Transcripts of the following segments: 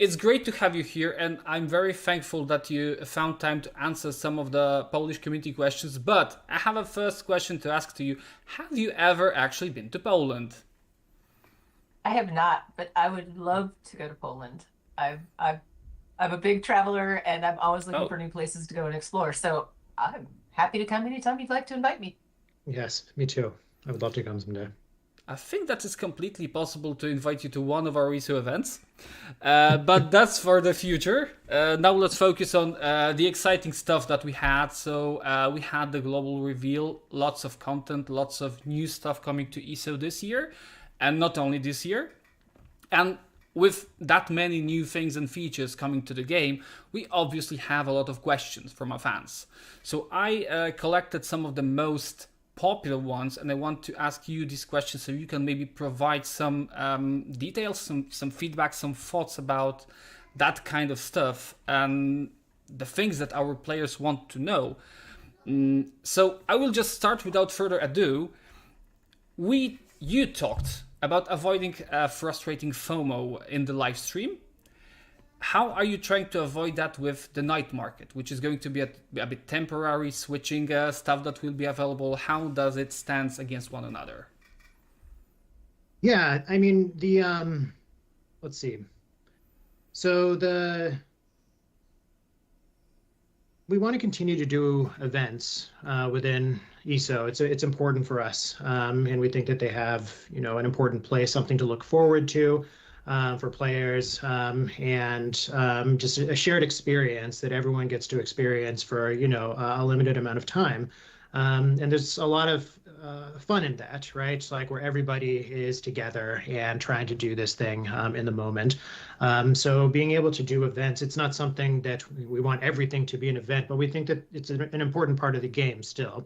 It's great to have you here, and I'm very thankful that you found time to answer some of the Polish community questions. But I have a first question to ask to you. Have you ever actually been to Poland? I have not, but I would love to go to Poland. I'm a big traveler and I'm always looking Oh, for new places to go and explore. So I'm happy to come anytime you'd like to invite me. Yes, me too. I would love to come someday. I think that is completely possible to invite you to one of our ESO events. But that's for the future. Now let's focus on the exciting stuff that we had. So we had the global reveal, lots of content, lots of new stuff coming to ESO this year. And not only this year. And with that many new things and features coming to the game, we obviously have a lot of questions from our fans. So I collected some of the most popular ones, and I want to ask you these questions so you can maybe provide some details, some feedback, some thoughts about that kind of stuff and the things that our players want to know. So I will just start without further ado. You talked about avoiding frustrating FOMO in the live stream. How are you trying to avoid that with the night market, which is going to be a bit temporary, switching stuff that will be available? How does it stand against one another? Yeah, I mean let's see. So we want to continue to do events within ESO. It's important for us, and we think that they have an important place, something to look forward to for players, and just a shared experience that everyone gets to experience for a limited amount of time. And there's a lot of fun in that, right? It's like where everybody is together and trying to do this thing in the moment. So being able to do events, it's not something that we want everything to be an event, but we think that it's an important part of the game still.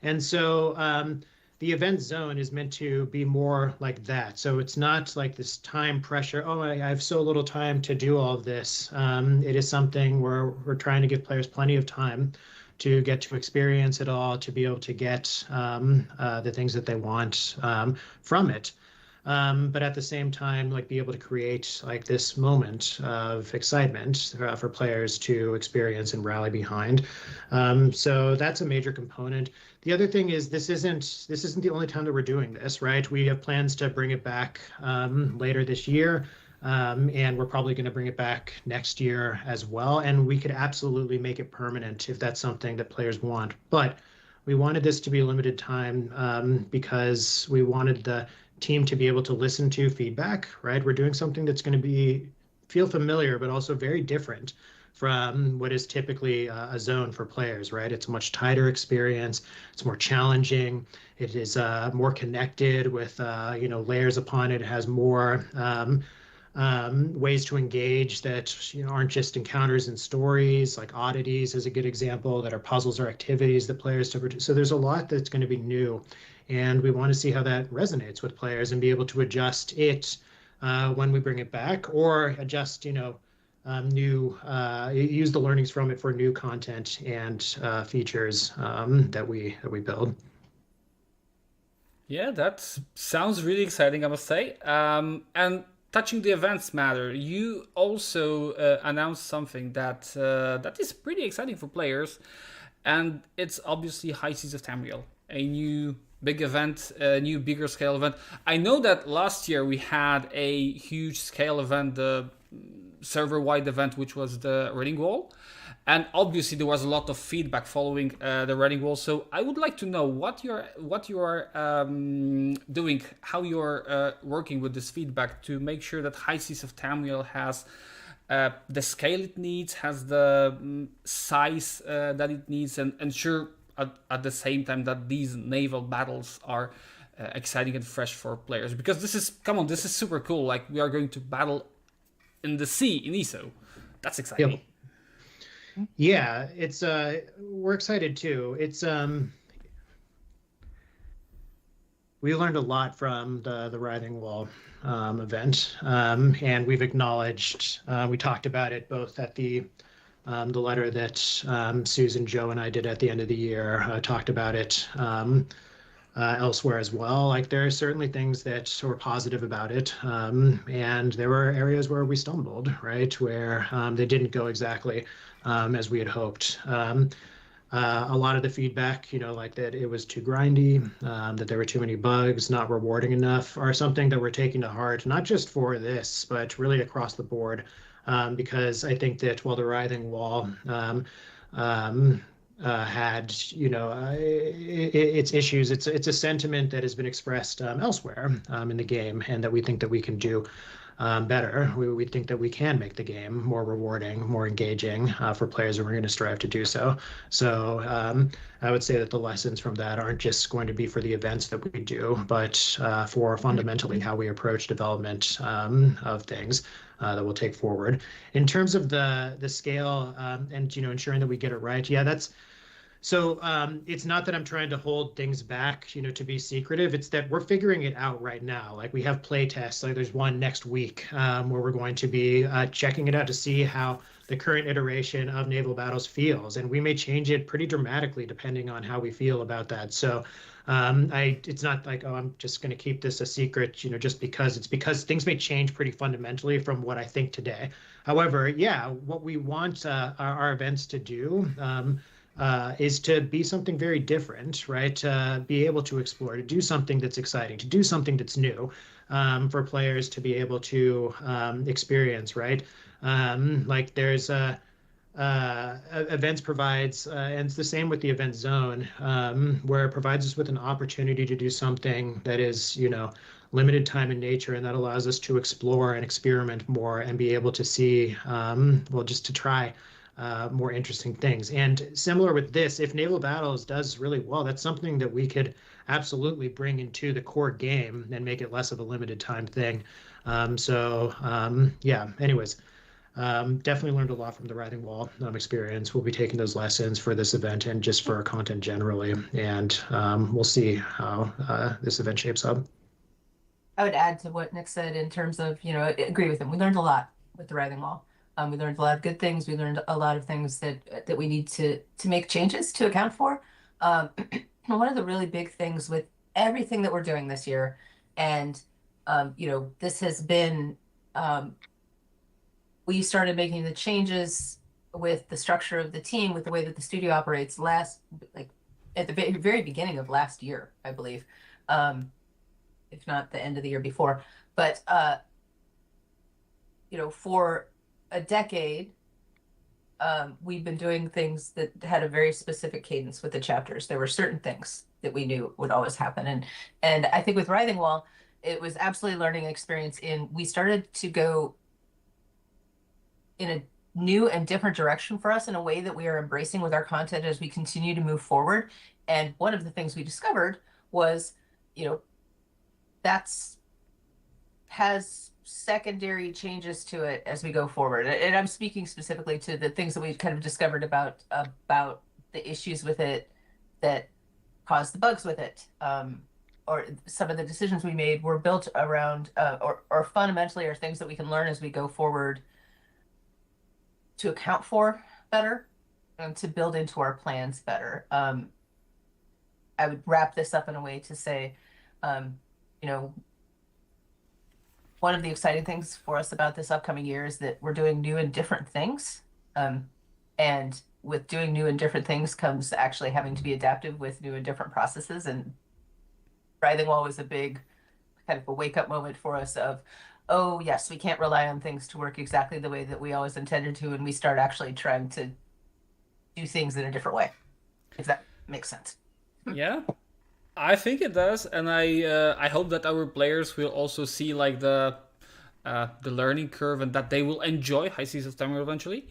And so the event zone is meant to be more like that. So it's not like this time pressure. Oh, I have so little time to do all of this. It is something where we're trying to give players plenty of time to get to experience it all, to be able to get the things that they want from it. But at the same time, like be able to create like this moment of excitement for players to experience and rally behind. So that's a major component. The other thing is this isn't the only time that we're doing this, right? We have plans to bring it back later this year. And we're probably going to bring it back next year as well. And we could absolutely make it permanent if that's something that players want. But we wanted this to be a limited time because we wanted the team to be able to listen to feedback, right? We're doing something that's going to feel familiar, but also very different from what is typically a zone for players, right? It's a much tighter experience. It's more challenging. It is more connected with, layers upon it. It has more ways to engage that aren't just encounters and stories. Like oddities is a good example, that are puzzles or activities that players do. So there's a lot that's going to be new, and we want to see how that resonates with players and be able to adjust it when we bring it back, or adjust use the learnings from it for new content and features that we build. Yeah, that sounds really exciting, I must say. And touching the events matter, you also announced something that is pretty exciting for players, and it's obviously High Seas of Tamriel, a new big event, a new bigger scale event. I know that last year we had a huge scale event, the server-wide event, which was the Writhing Wall. And obviously there was a lot of feedback following the Writhing Wall. So I would like to know what you are doing, how you're working with this feedback to make sure that High Seas of Tamriel has the scale it needs, has the size that it needs, and ensure at the same time that these naval battles are exciting and fresh for players. Because this is super cool. Like, we are going to battle in the sea in ESO. That's exciting. Yep. Yeah, it's we're excited too. It's we learned a lot from the Writhing Wall event, and we've acknowledged. We talked about it both at the letter that Susan, Joe, and I did at the end of the year. Talked about it elsewhere as well. Like there are certainly things that were positive about it, and there were areas where we stumbled, right, where they didn't go exactly as we had hoped. A lot of the feedback, like that it was too grindy, that there were too many bugs, not rewarding enough, are something that we're taking to heart, not just for this, but really across the board. Because I think that while the Writhing Wall had, its issues, it's a sentiment that has been expressed elsewhere in the game, and that we think that we can do better. We think that we can make the game more rewarding, more engaging for players, and we're going to strive to do so. So I would say that the lessons from that aren't just going to be for the events that we do, but for fundamentally how we approach development of things that we'll take forward. In terms of the scale and ensuring that we get it right, yeah, that's. So it's not that I'm trying to hold things back, to be secretive. It's that we're figuring it out right now. Like we have play tests. Like there's one next week where we're going to be checking it out to see how the current iteration of Naval Battles feels, and we may change it pretty dramatically depending on how we feel about that. So it's not like, oh, I'm just going to keep this a secret, just because. It's because things may change pretty fundamentally from what I think today. However, yeah, what we want our events to do is to be something very different, right? To be able to explore, to do something that's exciting, to do something that's new, for players to be able to experience, right? Like there's events provides, and it's the same with the event zone, where it provides us with an opportunity to do something that is, limited time in nature, and that allows us to explore and experiment more and be able to see, just to try more interesting things. And similar with this, if Naval Battles does really well, that's something that we could absolutely bring into the core game and make it less of a limited time thing. Yeah, anyways, definitely learned a lot from the Writhing Wall experience. We'll be taking those lessons for this event and just for our content generally. And we'll see how this event shapes up. I would add to what Nick said in terms of, I agree with him. We learned a lot with the Writhing Wall. We learned a lot of good things. We learned a lot of things that we need to make changes to account for. One of the really big things with everything that we're doing this year, and this has been, we started making the changes with the structure of the team, with the way that the studio operates at the very beginning of last year, I believe, if not the end of the year before. But for a decade, we've been doing things that had a very specific cadence with the chapters. There were certain things that we knew would always happen. And I think with Writhing Wall, it was absolutely learning experience we started to go in a new and different direction for us in a way that we are embracing with our content as we continue to move forward. And one of the things we discovered was, has secondary changes to it as we go forward. And I'm speaking specifically to the things that we kind of discovered about the issues with it that caused the bugs with it. Or some of the decisions we made were built around, or fundamentally are things that we can learn as we go forward to account for better and to build into our plans better. I would wrap this up in a way to say, one of the exciting things for us about this upcoming year is that we're doing new and different things. And with doing new and different things comes actually having to be adaptive with new and different processes. And Writhing Wall was a big kind of a wake-up moment for us of, oh, yes, we can't rely on things to work exactly the way that we always intended to, and we start actually trying to do things in a different way, if that makes sense. Yeah. I think it does, and I hope that our players will also see like the learning curve, and that they will enjoy High Seas of Tamriel eventually.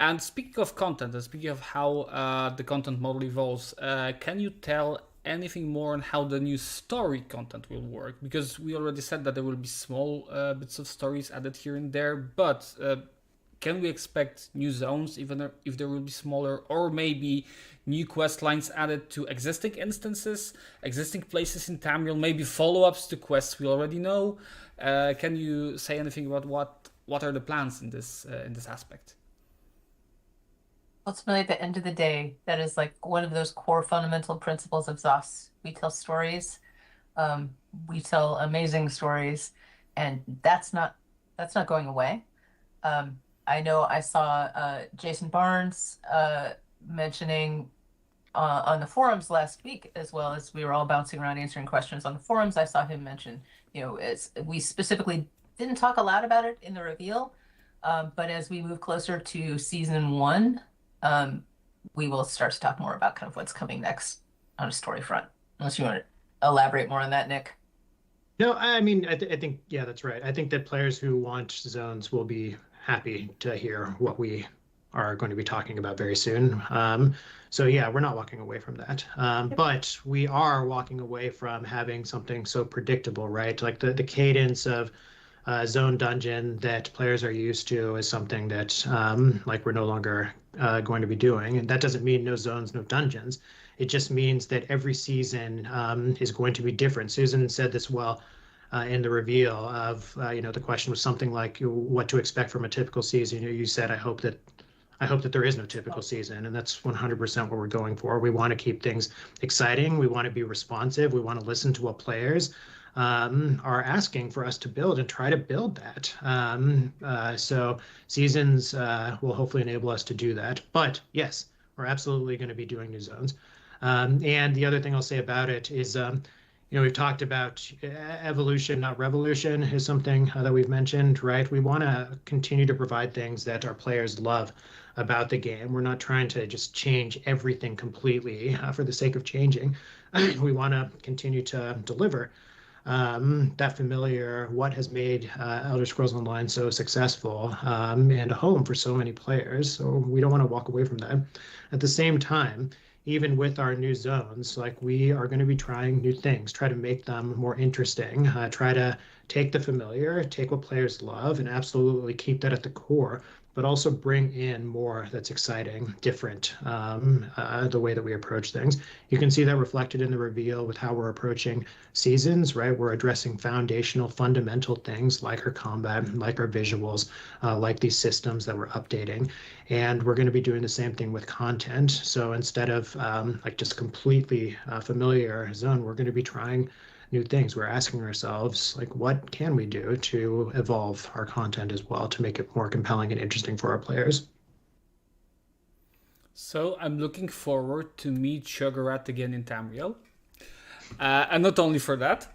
And speaking of content, and speaking of how the content model evolves, can you tell anything more on how the new story content will work? Because we already said that there will be small bits of stories added here and there, but can we expect new zones, even if there will be smaller, or maybe new quest lines added to existing instances, existing places in Tamriel, maybe follow-ups to quests we already know? Can you say anything about what are the plans in this aspect? Ultimately, at the end of the day, that is like one of those core fundamental principles of ZOS. We tell stories, um, we tell amazing stories, and that's not going away. I know I saw Jason Barnes mentioning on the forums last week, as well as we were all bouncing around answering questions on the forums. I saw him mention, as we specifically didn't talk a lot about it in the reveal, but as we move closer to season one, um, we will start to talk more about kind of what's coming next on a story front. Unless you want to elaborate more on that, Nick. No, I mean, I think, yeah, that's right. I think that players who want zones will be happy to hear what we are going to be talking about very soon. So yeah, we're not walking away from that. But we are walking away from having something so predictable, right? Like the cadence of zone dungeon that players are used to is something that like we're no longer going to be doing. And that doesn't mean no zones, no dungeons. It just means that every season is going to be different. Susan said this well in the reveal of, the question was something like what to expect from a typical season. You said, I hope that there is no typical season, and that's 100% what we're going for. We want to keep things exciting. We want to be responsive. We want to listen to what players are asking for us to build and try to build that. So seasons will hopefully enable us to do that. But yes, we're absolutely going to be doing new zones. And the other thing I'll say about it is, we've talked about evolution, not revolution, is something that we've mentioned, right? We want to continue to provide things that our players love about the game. We're not trying to just change everything completely for the sake of changing. We want to continue to deliver that familiar, what has made Elder Scrolls Online so successful and a home for so many players. So we don't want to walk away from that. At the same time, even with our new zones, like we are going to be trying new things, try to make them more interesting, try to take the familiar, take what players love, and absolutely keep that at the core, but also bring in more that's exciting, different, the way that we approach things. You can see that reflected in the reveal with how we're approaching seasons, right? We're addressing foundational, fundamental things like our combat, like our visuals, like these systems that we're updating. And we're going to be doing the same thing with content. So instead of like just completely familiar zone, we're going to be trying new things. We're asking ourselves, like, what can we do to evolve our content as well to make it more compelling and interesting for our players? So I'm looking forward to meet Sugarat again in Tamriel. And not only for that,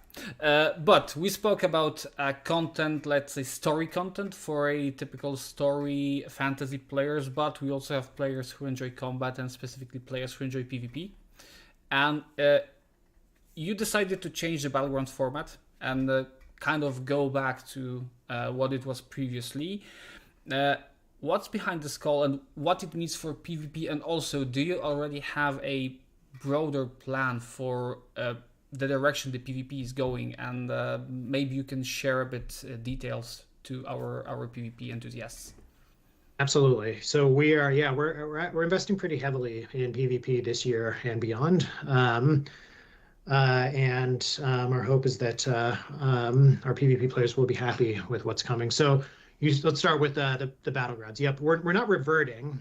but we spoke about content, let's say story content for a typical story fantasy players, but we also have players who enjoy combat and specifically players who enjoy PvP. And you decided to change the Battlegrounds format and kind of go back to what it was previously. What's behind this call and what it means for PvP? And also, do you already have a broader plan for the direction the PvP is going? And maybe you can share a bit details to our PvP enthusiasts. Absolutely. So we're investing pretty heavily in PvP this year and beyond. And our hope is that our PvP players will be happy with what's coming. So let's start with the battlegrounds. Yep, we're not reverting.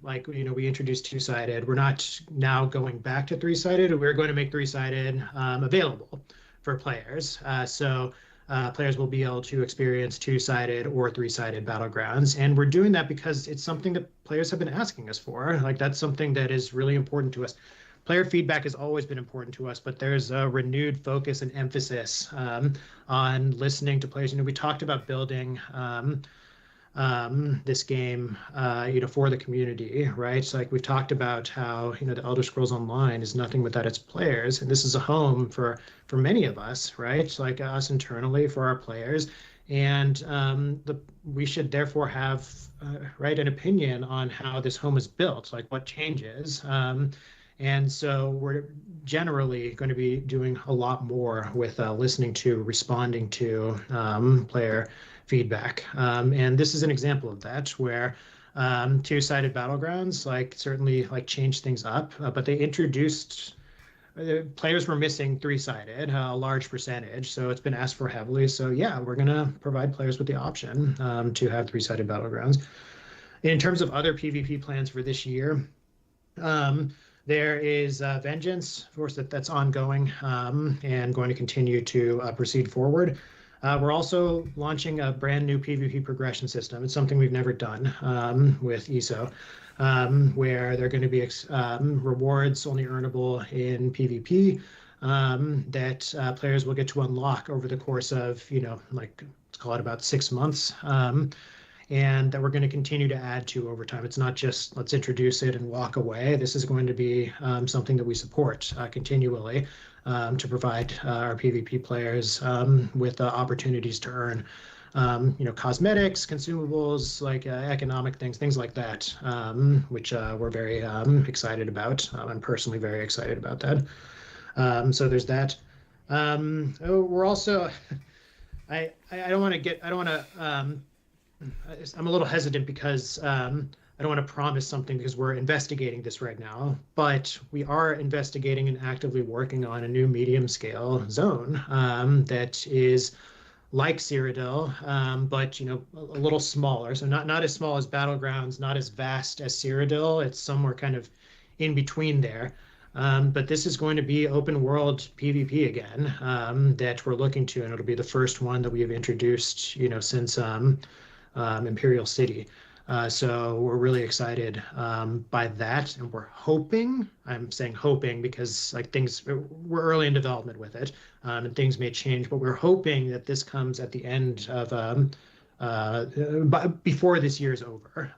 We introduced two-sided. We're not now going back to three-sided. We're going to make three-sided available for players. So players will be able to experience two-sided or three-sided battlegrounds. And we're doing that because it's something that players have been asking us for. Like, that's something that is really important to us. Player feedback has always been important to us, but there's a renewed focus and emphasis on listening to players. We talked about building this game, for the community, right? So, like, we've talked about how, the Elder Scrolls Online is nothing without its players, and this is a home for many of us, right? So, like us internally, for our players, and we should therefore have an opinion on how this home is built, like what changes. And so we're generally going to be doing a lot more with listening to, responding to player feedback. And this is an example of that, where two-sided battlegrounds certainly change things up, but they introduced players were missing three-sided, a large percentage, so it's been asked for heavily. So yeah, we're going to provide players with the option to have three-sided battlegrounds. In terms of other PvP plans for this year, there is Vengeance, of course, that's ongoing and going to continue to proceed forward. We're also launching a brand new PvP progression system. It's something we've never done with ESO, where there are going to be rewards only earnable in PvP that players will get to unlock over the course of, let's call it about 6 months. And that we're going to continue to add to over time. It's not just let's introduce it and walk away. This is going to be something that we support continually to provide our PvP players with opportunities to earn, cosmetics, consumables, like economic things like that, which we're very excited about. I'm personally very excited about that. So there's that. We're also, I don't want to. I'm a little hesitant because I don't want to promise something because we're investigating this right now, but we are investigating and actively working on a new medium scale zone that is like Cyrodiil, but a little smaller. So not as small as Battlegrounds, not as vast as Cyrodiil. It's somewhere kind of in between there. But this is going to be open world PvP again that we're looking to, and it'll be the first one that we have introduced, since Imperial City. So we're really excited by that, and we're hoping, I'm saying hoping because we're early in development with it, and things may change, but we're hoping that this comes at the end of before this year is over.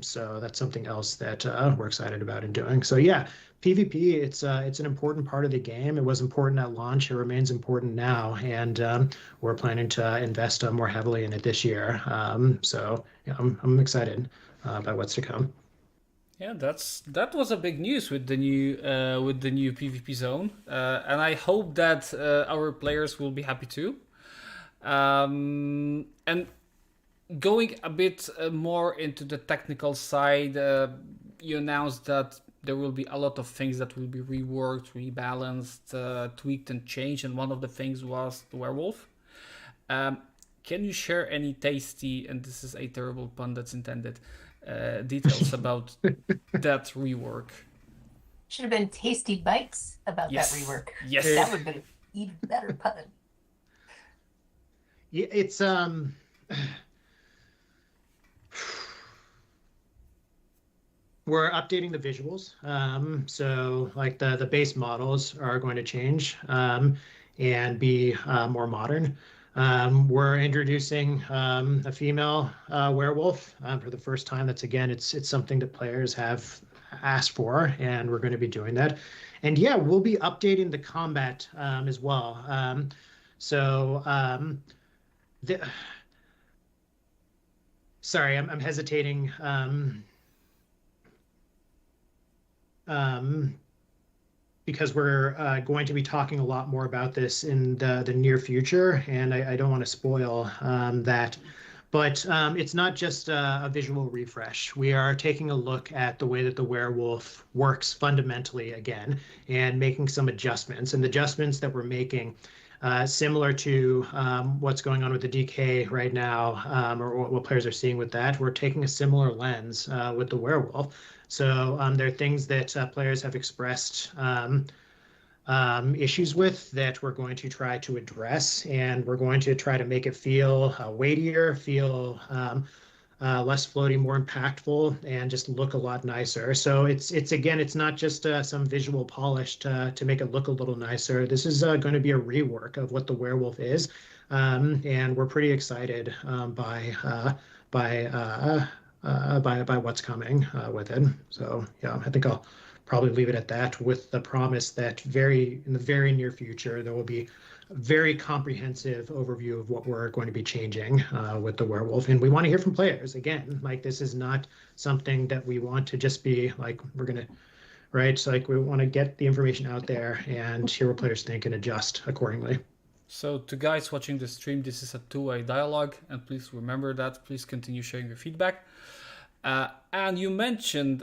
So that's something else that we're excited about and doing. So yeah, PvP, it's an important part of the game. It was important at launch. It remains important now, and we're planning to invest more heavily in it this year. So yeah, I'm excited about what's to come. Yeah, that was a big news with the new PvP zone, and I hope that our players will be happy too. And going a bit more into the technical side, you announced that there will be a lot of things that will be reworked, rebalanced, tweaked, and changed, and one of the things was the werewolf. Can you share any tasty, and this is a terrible pun that's intended, details about that rework? Should have been tasty bites about that rework. Yes. That would have been an even better pun. Yeah, it's we're updating the visuals. So like the base models are going to change and be more modern. We're introducing a female werewolf for the first time. It's something that players have asked for, and we're going to be doing that. And yeah, we'll be updating the combat as well. Sorry, I'm hesitating. Because we're going to be talking a lot more about this in the near future, and I don't want to spoil that. But it's not just a visual refresh. We are taking a look at the way that the werewolf works fundamentally again and making some adjustments. And the adjustments that we're making, similar to what's going on with the DK right now, or what players are seeing with that, we're taking a similar lens with the werewolf. So there are things that players have expressed issues with that we're going to try to address, and we're going to try to make it feel weightier, feel less floaty, more impactful, and just look a lot nicer. So it's not just some visual polish to make it look a little nicer. This is going to be a rework of what the werewolf is, and we're pretty excited by what's coming with it. So yeah, I think I'll probably leave it at that, with the promise that in the very near future there will be a very comprehensive overview of what we're going to be changing with the werewolf. And we want to hear from players again. Like, this is not something that we want to just be like, we're gonna, right? So like, we want to get the information out there and hear what players think and adjust accordingly. So to guys watching the stream, this is a two-way dialogue, and please remember that. Please continue sharing your feedback. And you mentioned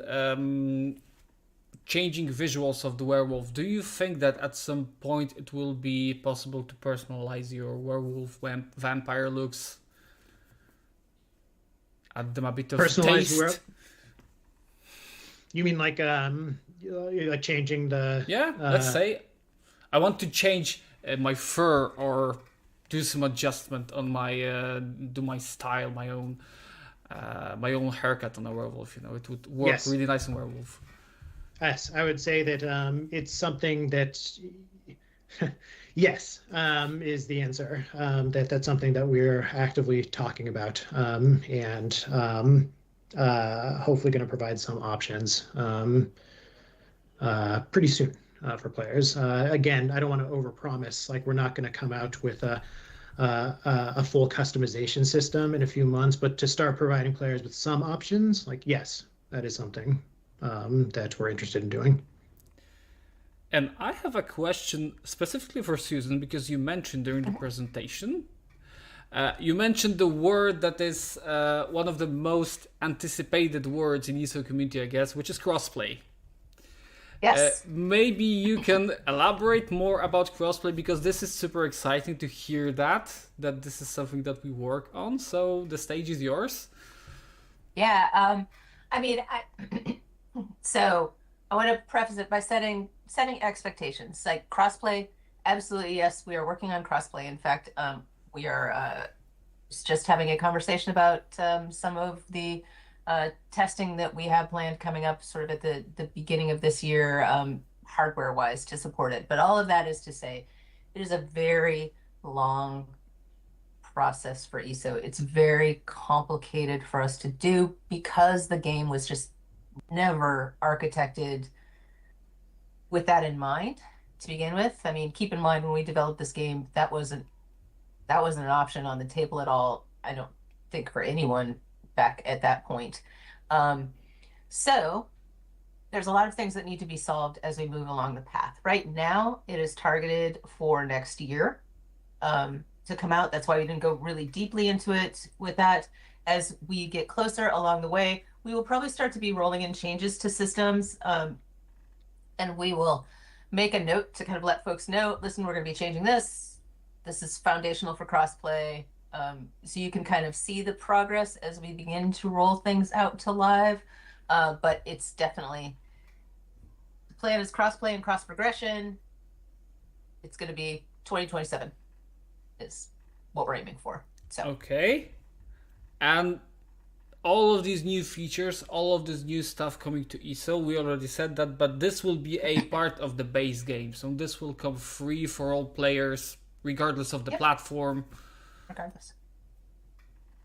changing visuals of the werewolf. Do you think that at some point it will be possible to personalize your werewolf vampire looks? add them a bit of Personalized taste. world? You mean like changing the... Yeah, let's say I want to change my fur or do some adjustment on my do my style, my own haircut on a werewolf. You know, it would work Yes. really nice on werewolf. Yes, I would say that it's something that yes is the answer. That's something that we're actively talking about and hopefully going to provide some options pretty soon for players. Again, I don't want to overpromise. Like, we're not going to come out with a full customization system in a few months, but to start providing players with some options, like, yes, that is something that we're interested in doing. And I have a question specifically for Susan, because you mentioned during the presentation, you mentioned the word that is one of the most anticipated words in ESO community, I guess, which is crossplay. Yes. Maybe you can elaborate more about crossplay, because this is super exciting to hear that this is something that we work on. So the stage is yours. Yeah. So I want to preface it by setting expectations. Like, crossplay, absolutely yes, we are working on crossplay. In fact, we are just having a conversation about some of the testing that we have planned coming up sort of at the beginning of this year, hardware wise, to support it. But all of that is to say, it is a very long process for ESO. It's very complicated for us to do because the game was just never architected with that in mind to begin with. I mean, keep in mind, when we developed this game, that wasn't an option on the table at all, I don't think, for anyone back at that point. So there's a lot of things that need to be solved as we move along the path. Right now, it is targeted for next year to come out. That's why we didn't go really deeply into it with that. As we get closer along the way, we will probably start to be rolling in changes to systems, and we will make a note to kind of let folks know, listen, we're going to be changing this. This is foundational for crossplay. So you can kind of see the progress as we begin to roll things out to live. But it's definitely, the plan is crossplay and cross progression. It's going to be 2027 is what we're aiming for. So Okay. And all of these new features, all of this new stuff coming to ESO, we already said that, but this will be a part of the base game. So this will come free for all players, regardless of the platform. regardless.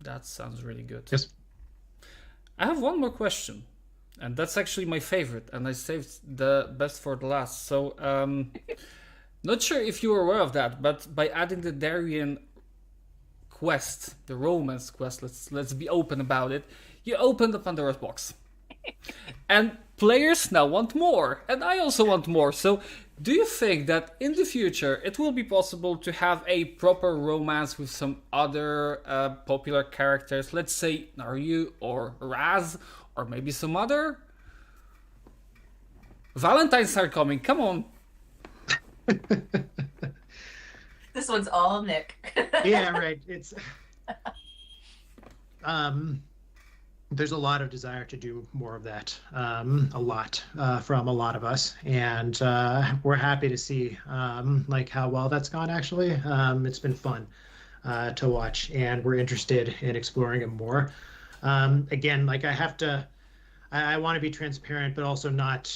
That sounds really good. Yes. I have one more question, and that's actually my favorite, and I saved the best for the last. So, not sure if you were aware of that, but by adding the Darien quest, the romance quest, let's be open about it, you opened the Pandora's box. And players now want more, and I also want more. So do you think that in the future it will be possible to have a proper romance with some other popular characters, let's say Naru or Raz, or maybe some other? Valentine's are coming, come on. This one's all Nick. Yeah, right. It's there's a lot of desire to do more of that, a lot from a lot of us, and we're happy to see like how well that's gone. Actually, it's been fun to watch, and we're interested in exploring it more. Again, like I want to be transparent, but also not,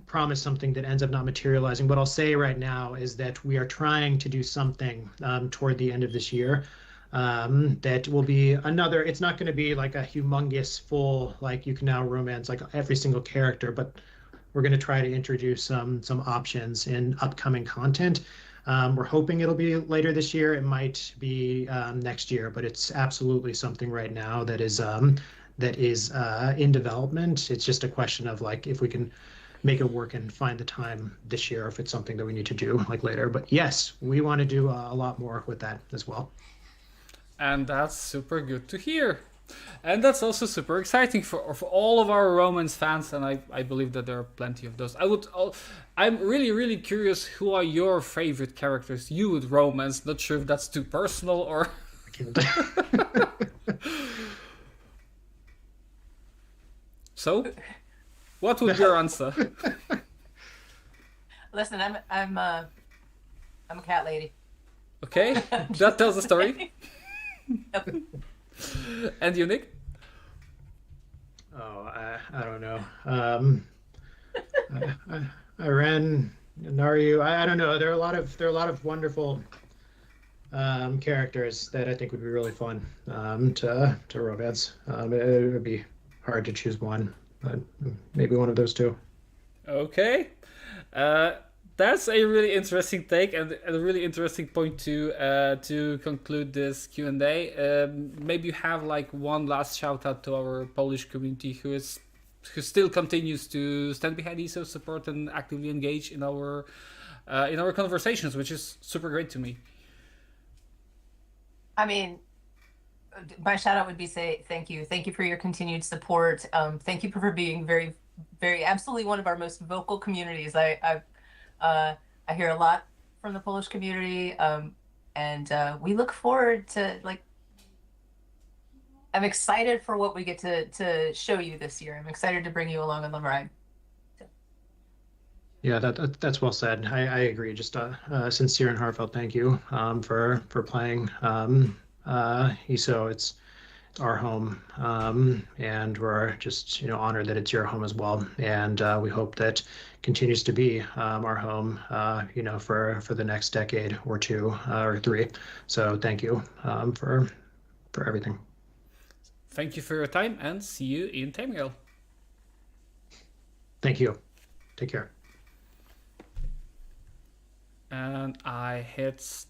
promise something that ends up not materializing. What I'll say right now is that we are trying to do something toward the end of this year that will be another. It's not going to be like a humongous full, like you can now romance like every single character, but we're going to try to introduce some options in upcoming content. We're hoping it'll be later this year. It might be next year, but it's absolutely something right now that is in development. It's just a question of like if we can make it work and find the time this year, if it's something that we need to do like later. But yes, we want to do a lot more with that as well. And that's super good to hear. And that's also super exciting for all of our romance fans, and I believe that there are plenty of those. I'm really, really curious, who are your favorite characters you would romance? Not sure if that's too personal or... So, what would be your answer? Listen, I'm a cat lady. Okay, that tells a story. And you, Nick? Oh, I don't know. I ran Naru. I don't know. There are a lot of wonderful characters that I think would be really fun to romance. It would be hard to choose one, but maybe one of those two. Okay. That's a really interesting take and a really interesting point to conclude this Q&A. Maybe you have like one last shout out to our Polish community who still continues to stand behind ESO, support and actively engage in our conversations, which is super great to me. I mean, my shout out would be thank you for your continued support. Thank you for being very, very absolutely one of our most vocal communities. I hear a lot from the Polish community, and we look forward to I'm excited for what we get to show you this year. I'm excited to bring you along on the ride. Yeah, that's well said. I agree. Just sincere and heartfelt thank you for playing ESO. It's our home, and we're just honored that it's your home as well. And we hope that continues to be our home, for the next decade or two or three. So thank you for everything. Thank you for your time, and see you in Tamriel. Thank you. Take care. And I hit